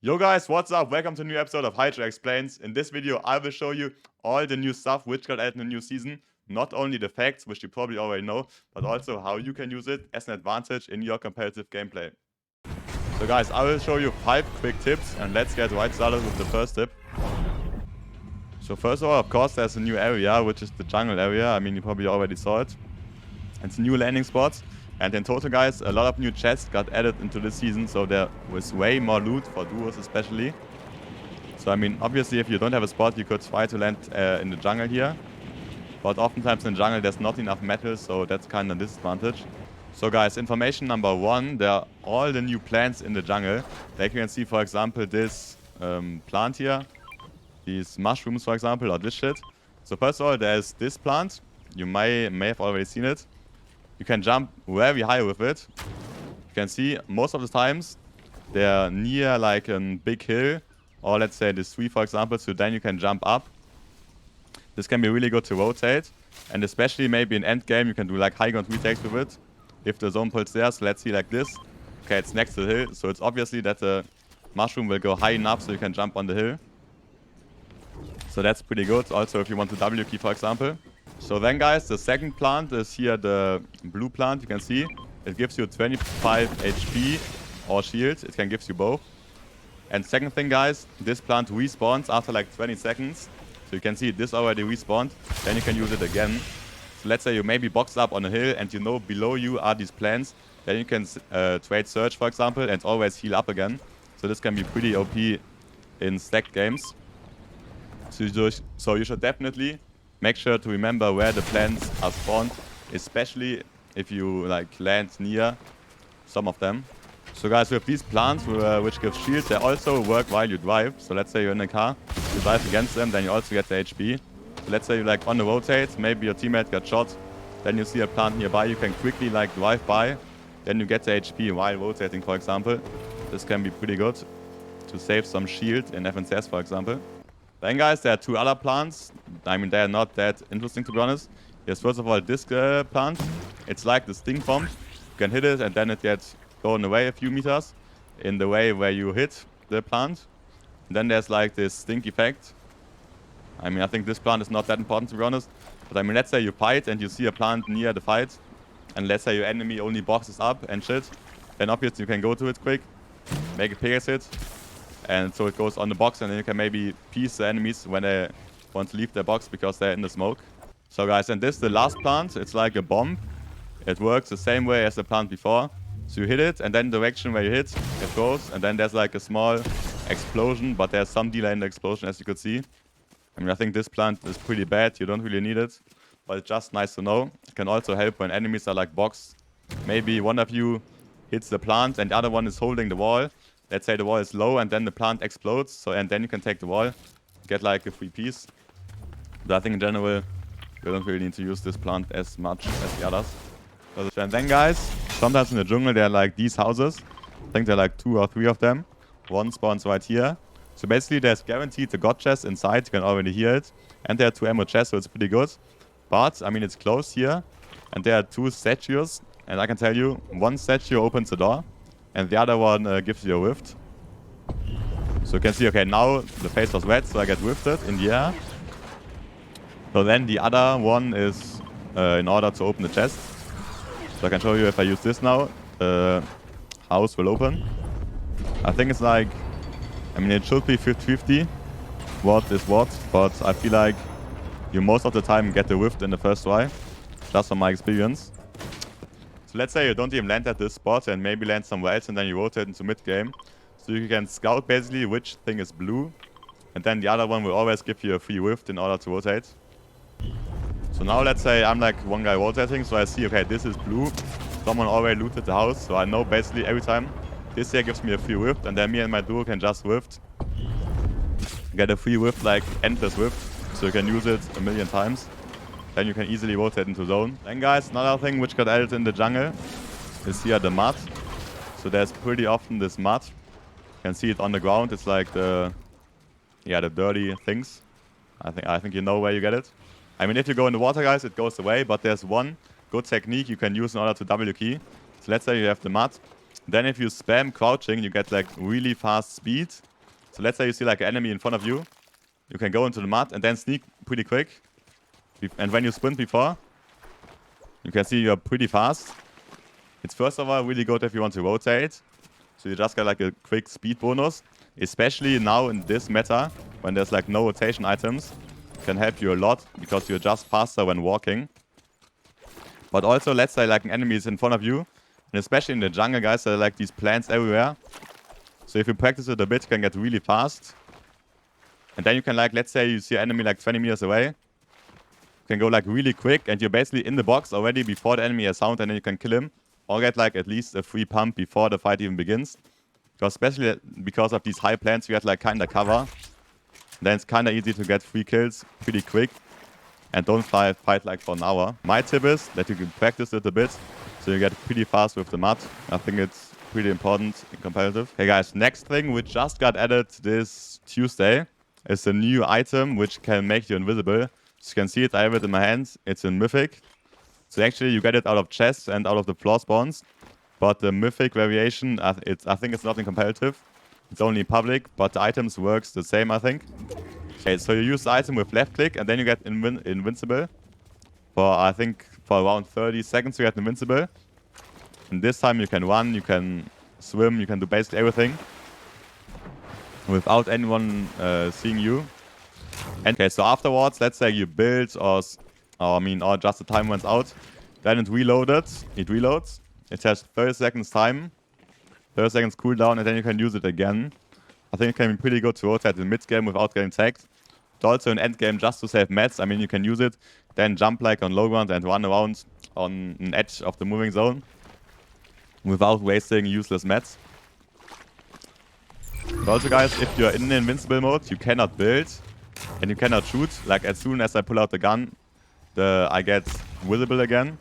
Yo guys, what's up? Welcome to a new episode of Hijoe Explains. In this video, I will show you all the new stuff which got added in the new season. Not only the facts, which you probably already know, but also how you can use it as an advantage in your competitive gameplay. So guys, I will show you 5 quick tips and let's get right started with the first tip. So first of all, of course, there's a new area, which is the jungle area. I mean, you probably already saw it. It's new landing spots. And in total, guys, a lot of new chests got added into this season, so there was way more loot for duos especially. So I mean, obviously, if you don't have a spot, you could try to land in the jungle here. But oftentimes in the jungle, there's not enough metal, so that's kind of a disadvantage. So guys, information number 1, there are all the new plants in the jungle. Like you can see, for example, this plant here. These mushrooms, for example, or this shit. So first of all, there's this plant. You may have already seen it. You can jump very high with it. You can see most of the times they're near like a big hill, or let's say this tree, for example, so then you can jump up. This can be really good to rotate, and especially maybe in end game you can do like high ground retakes with it if the zone pulls there. So let's see like this. Okay, it's next to the hill, so it's obviously that the mushroom will go high enough so you can jump on the hill. So that's pretty good. Also if you want to W key, for example. So then guys, the second plant is here, the blue plant. You can see it gives you 25 HP or shield. It can give you both. And second thing guys, this plant respawns after like 20 seconds. So you can see this already respawned. Then you can use it again. So let's say you maybe boxed up on a hill and you know below you are these plants. Then you can trade search, for example, and always heal up again. So this can be pretty OP in stacked games. So you should definitely make sure to remember where the plants are spawned, especially if you like land near some of them. So guys, with these plants which give shields, they also work while you drive. So let's say you're in a car, you drive against them, then you also get the HP. So let's say you like on the rotate, maybe your teammate got shot, then you see a plant nearby, you can quickly like drive by, then you get the HP while rotating, for example. This can be pretty good to save some shield in FNCS, for example. Then guys, there are 2 other plants. I mean, they are not that interesting to be honest. Yes, first of all, this plant. It's like the stink bomb. You can hit it and then it gets thrown away a few meters in the way where you hit the plant. And then there's like this stink effect. I mean, I think this plant is not that important to be honest. But I mean, let's say you fight and you see a plant near the fight. And let's say your enemy only boxes up and shit. Then obviously you can go to it quick, make a pickaxe hit. And so it goes on the box and then you can maybe piece the enemies when they want to leave their box because they're in the smoke. So guys, and this is the last plant. It's like a bomb. It works the same way as the plant before. So you hit it and then the direction where you hit, it goes. And then there's like a small explosion, but there's some delay in the explosion as you could see. I mean, I think this plant is pretty bad. You don't really need it, but it's just nice to know. It can also help when enemies are like boxed. Maybe one of you hits the plant and the other one is holding the wall. Let's say the wall is low and then the plant explodes. So and then you can take the wall, get like a free piece. But I think in general, you don't really need to use this plant as much as the others. And then guys, sometimes in the jungle there are like these houses. I think there are like 2 or 3 of them. One spawns right here. So basically there's guaranteed the god chest inside. You can already hear it. And there are 2 ammo chests, so it's pretty good. But I mean, it's closed here. And there are 2 statues. And I can tell you, one statue opens the door. And the other one gives you a rift. So you can see, okay, now the face was red, so I get rifted in the air. So then the other one is in order to open the chest. So I can show you if I use this now, the house will open. I think it's like, I mean, it should be 50-50 what is what, but I feel like you most of the time get the rift in the first try, just from my experience. So let's say you don't even land at this spot and maybe land somewhere else and then you rotate into mid-game. So you can scout basically which thing is blue. And then the other one will always give you a free rift in order to rotate. So now let's say I'm like one guy rotating, so I see, okay, this is blue. Someone already looted the house, so I know basically every time this here gives me a free rift and then me and my duo can just rift. Get a free rift, like endless rift, so you can use it a million times. Then you can easily rotate into zone. Then guys, another thing which got added in the jungle is here the mud. So there's pretty often this mud. You can see it on the ground. It's like the dirty things. I think you know where you get it. I mean, if you go in the water, guys, it goes away. But there's one good technique you can use in order to W key. So let's say you have the mud. Then if you spam crouching, you get like really fast speed. So let's say you see like an enemy in front of you. You can go into the mud and then sneak pretty quick. And when you sprint before, you can see you're pretty fast. It's first of all really good if you want to rotate. So you just get like a quick speed bonus. Especially now in this meta, when there's like no rotation items. Can help you a lot because you're just faster when walking. But also, let's say like an enemy is in front of you. And especially in the jungle, guys, there are like these plants everywhere. So if you practice it a bit, you can get really fast. And then you can like, let's say you see an enemy like 20 meters away. You can go like really quick and you're basically in the box already before the enemy has sound, and then you can kill him. Or get like at least a free pump before the fight even begins. Because especially because of these high plants, you get like kinda cover. Then it's kinda easy to get free kills pretty quick. And don't fight like for an hour. My tip is that you can practice it a bit, so you get pretty fast with the mud. I think it's pretty important in competitive. Okay guys, next thing which just got added this Tuesday is a new item which can make you invisible. So you can see it, I have it in my hands. It's in Mythic. So actually you get it out of chests and out of the floor spawns. But the Mythic variation, I think it's not in competitive. It's only public, but the items works the same, I think. Okay, so you use the item with left click and then you get invincible. For, I think, for around 30 seconds you get invincible. And this time you can run, you can swim, you can do basically everything. Without anyone seeing you. And okay, so afterwards, let's say you build or just the time runs out. Then it reloads. It has 30 seconds time. 30 seconds cooldown, and then you can use it again. I think it can be pretty good to rotate in mid-game without getting tagged. But also in end-game just to save mats. I mean, you can use it, then jump like on low ground and run around on an edge of the moving zone without wasting useless mats. But also, guys, if you're in the invincible mode, you cannot build and you cannot shoot. Like, as soon as I pull out the gun, I get visible again.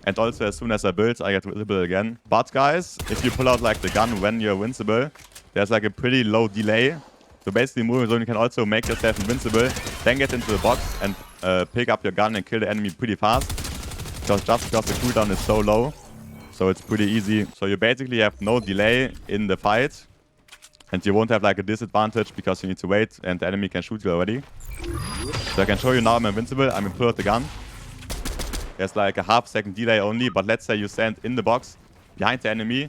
And also, as soon as I build, I get visible again. But guys, if you pull out like the gun when you're invincible, there's like a pretty low delay. So basically, moving zone, you can also make yourself invincible, then get into the box and pick up your gun and kill the enemy pretty fast. Just because the cooldown is so low. So it's pretty easy. So you basically have no delay in the fight. And you won't have like a disadvantage because you need to wait and the enemy can shoot you already. So I can show you now I'm invincible. I mean, pull out the gun. There's like a half-second delay only, but let's say you stand in the box behind the enemy,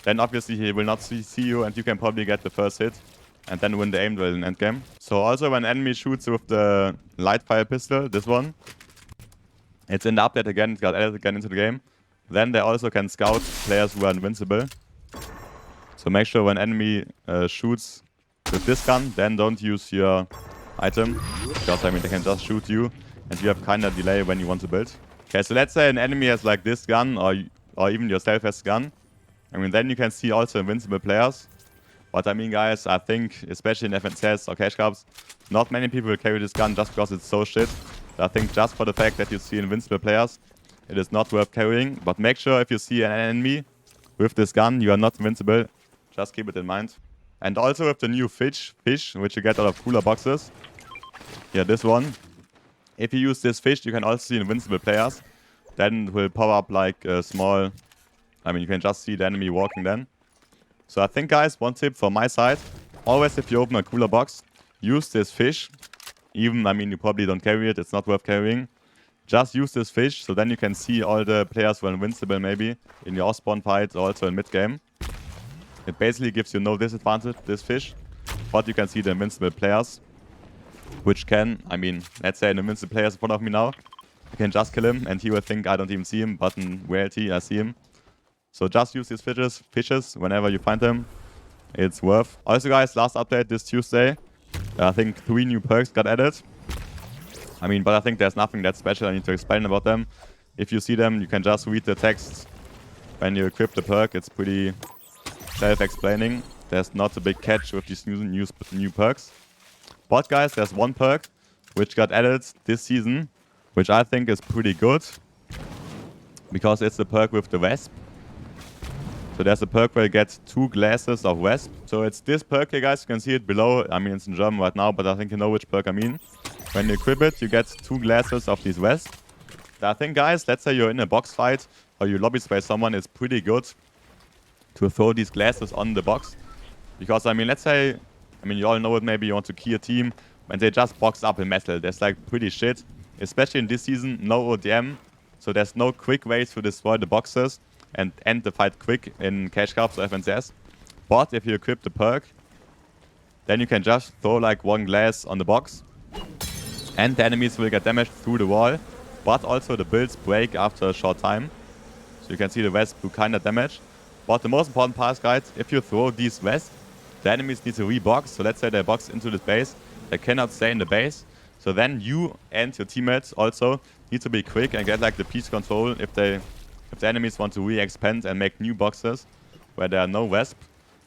then obviously he will not see you and you can probably get the first hit and then win the aim duel in endgame. So also when enemy shoots with the light fire pistol, this one, it's in the update again, it got added again into the game. Then they also can scout players who are invincible. So make sure when enemy shoots with this gun, then don't use your item, because I mean they can just shoot you and you have kind of delay when you want to build. Okay, so let's say an enemy has like this gun, or even yourself has a gun. I mean, then you can see also invincible players. But I mean, guys, I think, especially in FNCS or Cash Cups, not many people will carry this gun just because it's so shit. I think just for the fact that you see invincible players, it is not worth carrying. But make sure if you see an enemy with this gun, you are not invincible. Just keep it in mind. And also with the new fish, which you get out of cooler boxes. Yeah, this one. If you use this fish, you can also see invincible players. Then it will pop up like a small... I mean, you can just see the enemy walking then. So I think, guys, one tip from my side. Always if you open a cooler box, use this fish. Even, I mean, you probably don't carry it. It's not worth carrying. Just use this fish, so then you can see all the players who are invincible maybe in your off-spawn fight, also in mid-game. It basically gives you no disadvantage, this fish. But you can see the invincible players. Which can, I mean, let's say an invincible player is in front of me now. I can just kill him and he will think I don't even see him, but in reality I see him. So just use these fishes whenever you find them. It's worth. Also guys, last update this Tuesday. I think 3 new perks got added. I mean, but I think there's nothing that special I need to explain about them. If you see them, you can just read the text when you equip the perk. It's pretty self-explaining. There's not a big catch with these new perks. But guys, there's one perk which got added this season, which I think is pretty good. Because it's the perk with the Wesp. So there's a perk where you get 2 glasses of Wesp. So it's this perk here, guys. You can see it below. I mean, it's in German right now, but I think you know which perk I mean. When you equip it, you get 2 glasses of these Wesp. I think, guys, let's say you're in a box fight or you lobby spray someone, it's pretty good to throw these glasses on the box. Because, I mean, let's say I mean, you all know it, maybe you want to key a team, when they just box up in metal. That's like pretty shit. Especially in this season, no ODM, so there's no quick ways to destroy the boxes and end the fight quick in cash cups or FNCS. But if you equip the perk, then you can just throw like one glass on the box, and the enemies will get damaged through the wall, but also the builds break after a short time. So you can see the Wesps do kinda damage. But the most important part, guys, if you throw these Wesps, the enemies need to rebox. So let's say they box into this base, they cannot stay in the base. So then you and your teammates also need to be quick and get like the piece control if the enemies want to re-expand and make new boxes where there are no Wesp.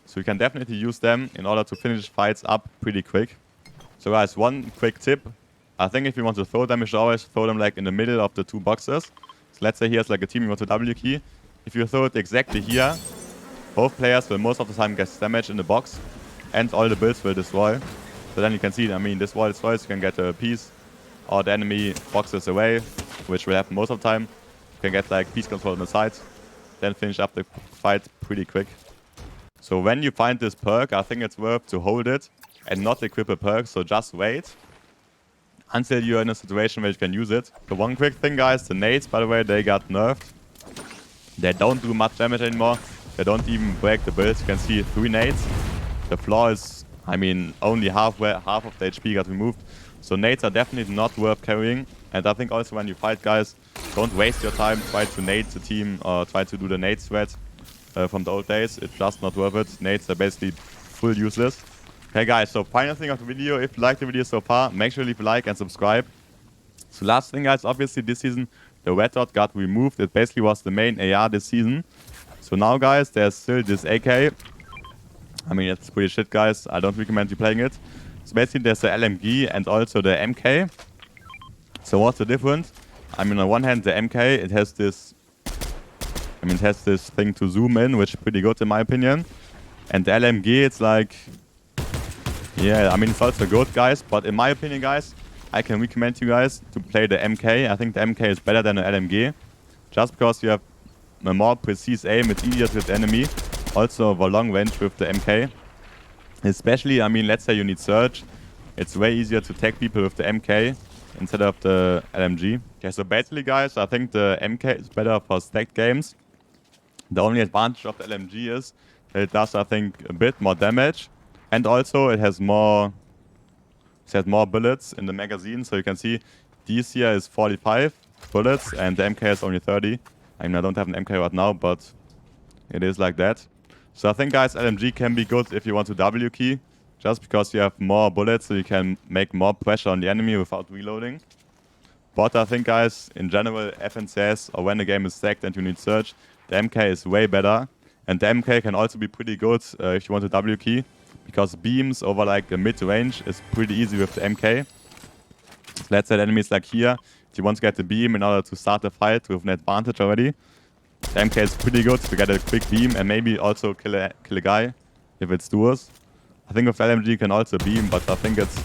So you can definitely use them in order to finish fights up pretty quick. So guys, one quick tip. I think if you want to throw them, you should always throw them like in the middle of the two boxes. So let's say here's like a team you want to W key. If you throw it exactly here, both players will most of the time get damage in the box and all the builds will destroy. So then you can see, I mean, this wall destroys, you can get a piece, or the enemy boxes away, which will happen most of the time. You can get like piece control on the side, then finish up the fight pretty quick. So when you find this perk, I think it's worth to hold it and not equip a perk, so just wait until you're in a situation where you can use it. So one quick thing, guys, the nades, by the way, they got nerfed. They don't do much damage anymore. They don't even break the builds. You can see 3 nades. The floor is, I mean, only half of the HP got removed. So nades are definitely not worth carrying. And I think also when you fight, guys, don't waste your time. Try to nade the team or try to do the nade threat from the old days. It's just not worth it. Nades are basically full useless. Okay, guys, so final thing of the video. If you liked the video so far, make sure to leave a like and subscribe. So last thing, guys, obviously this season, the red dot got removed. It basically was the main AR this season. So now, guys, there's still this AK. I mean, it's pretty shit, guys. I don't recommend you playing it. So basically there's the LMG and also the MK. So what's the difference? I mean, on one hand, the MK, it has this thing to zoom in, which is pretty good in my opinion. And the LMG, it's like, yeah, I mean, it's also good, guys. But in my opinion, guys, I can recommend you guys to play the MK. I think the MK is better than the LMG. Just because you have a more precise aim, it's easier to hit the enemy. Also, for long range with the MK. Especially, I mean, let's say you need Surge. It's way easier to tag people with the MK instead of the LMG. Okay, so basically, guys, I think the MK is better for stacked games. The only advantage of the LMG is that it does, I think, a bit more damage. And also, it has more bullets in the magazine. So you can see, this here is 45 bullets and the MK is only 30. I mean, I don't have an MK right now, but it is like that. So I think, guys, LMG can be good if you want to W key, just because you have more bullets, so you can make more pressure on the enemy without reloading. But I think, guys, in general, FNCS, or when the game is stacked and you need Surge, the MK is way better. And the MK can also be pretty good if you want to W key, because beams over like a mid-range is pretty easy with the MK. So let's say the enemies like here, if you want to get the beam in order to start the fight with an advantage already, the MK is pretty good to get a quick beam and maybe also kill a guy if it's duos. I think with LMG you can also beam, but I think it's,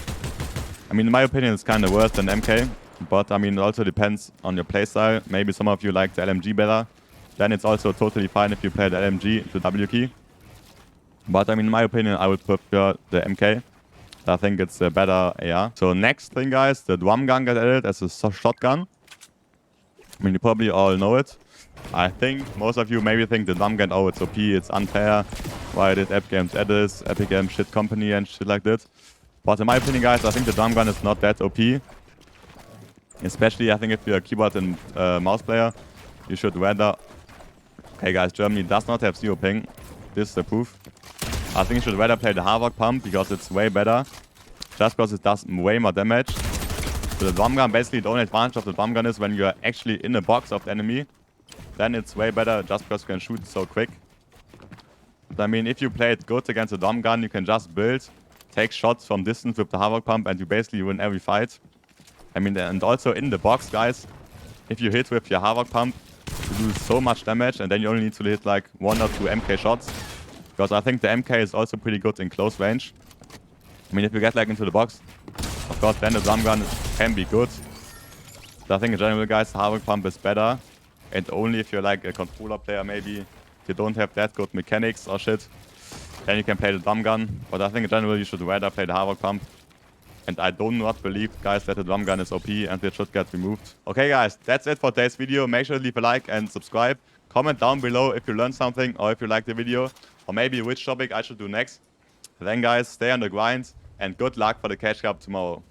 I mean, in my opinion, it's kind of worse than MK. But I mean, it also depends on your playstyle. Maybe some of you like the LMG better. Then it's also totally fine if you play the LMG to W key. But I mean, in my opinion, I would prefer the MK. I think it's a better AR. So next thing, guys, the drum gun got added as a shotgun. I mean, you probably all know it. I think most of you maybe think the drum gun, oh, it's OP, it's unfair. Why did Epic Games add this? Epic Games shit company and shit like that. But in my opinion, guys, I think the drum gun is not that OP. Especially, I think if you're a keyboard and mouse player, you should rather... Okay, guys, Germany does not have 0 ping. This is the proof. I think you should rather play the Havok pump because it's way better. Just because it does way more damage. So the drum gun, basically the only advantage of the drum gun is when you're actually in the box of the enemy. Then it's way better just because you can shoot so quick. But I mean, if you play it good against the drum gun, you can just build, take shots from distance with the Havok pump and you basically win every fight. I mean, and also in the box, guys, if you hit with your Havok pump, you do so much damage and then you only need to hit like 1 or 2 MK shots. Because I think the MK is also pretty good in close range. I mean, if you get like into the box, of course, then the drum gun can be good. So I think in general, guys, the Havok pump is better. And only if you're like a controller player, maybe you don't have that good mechanics or shit. Then you can play the drum gun. But I think in general you should rather play the Havok pump. And I do not believe, guys, that the drum gun is OP and it should get removed. Okay, guys, that's it for today's video. Make sure to leave a like and subscribe. Comment down below if you learned something or if you liked the video. Or maybe which topic I should do next. Then, guys, stay on the grind and good luck for the cash cup tomorrow.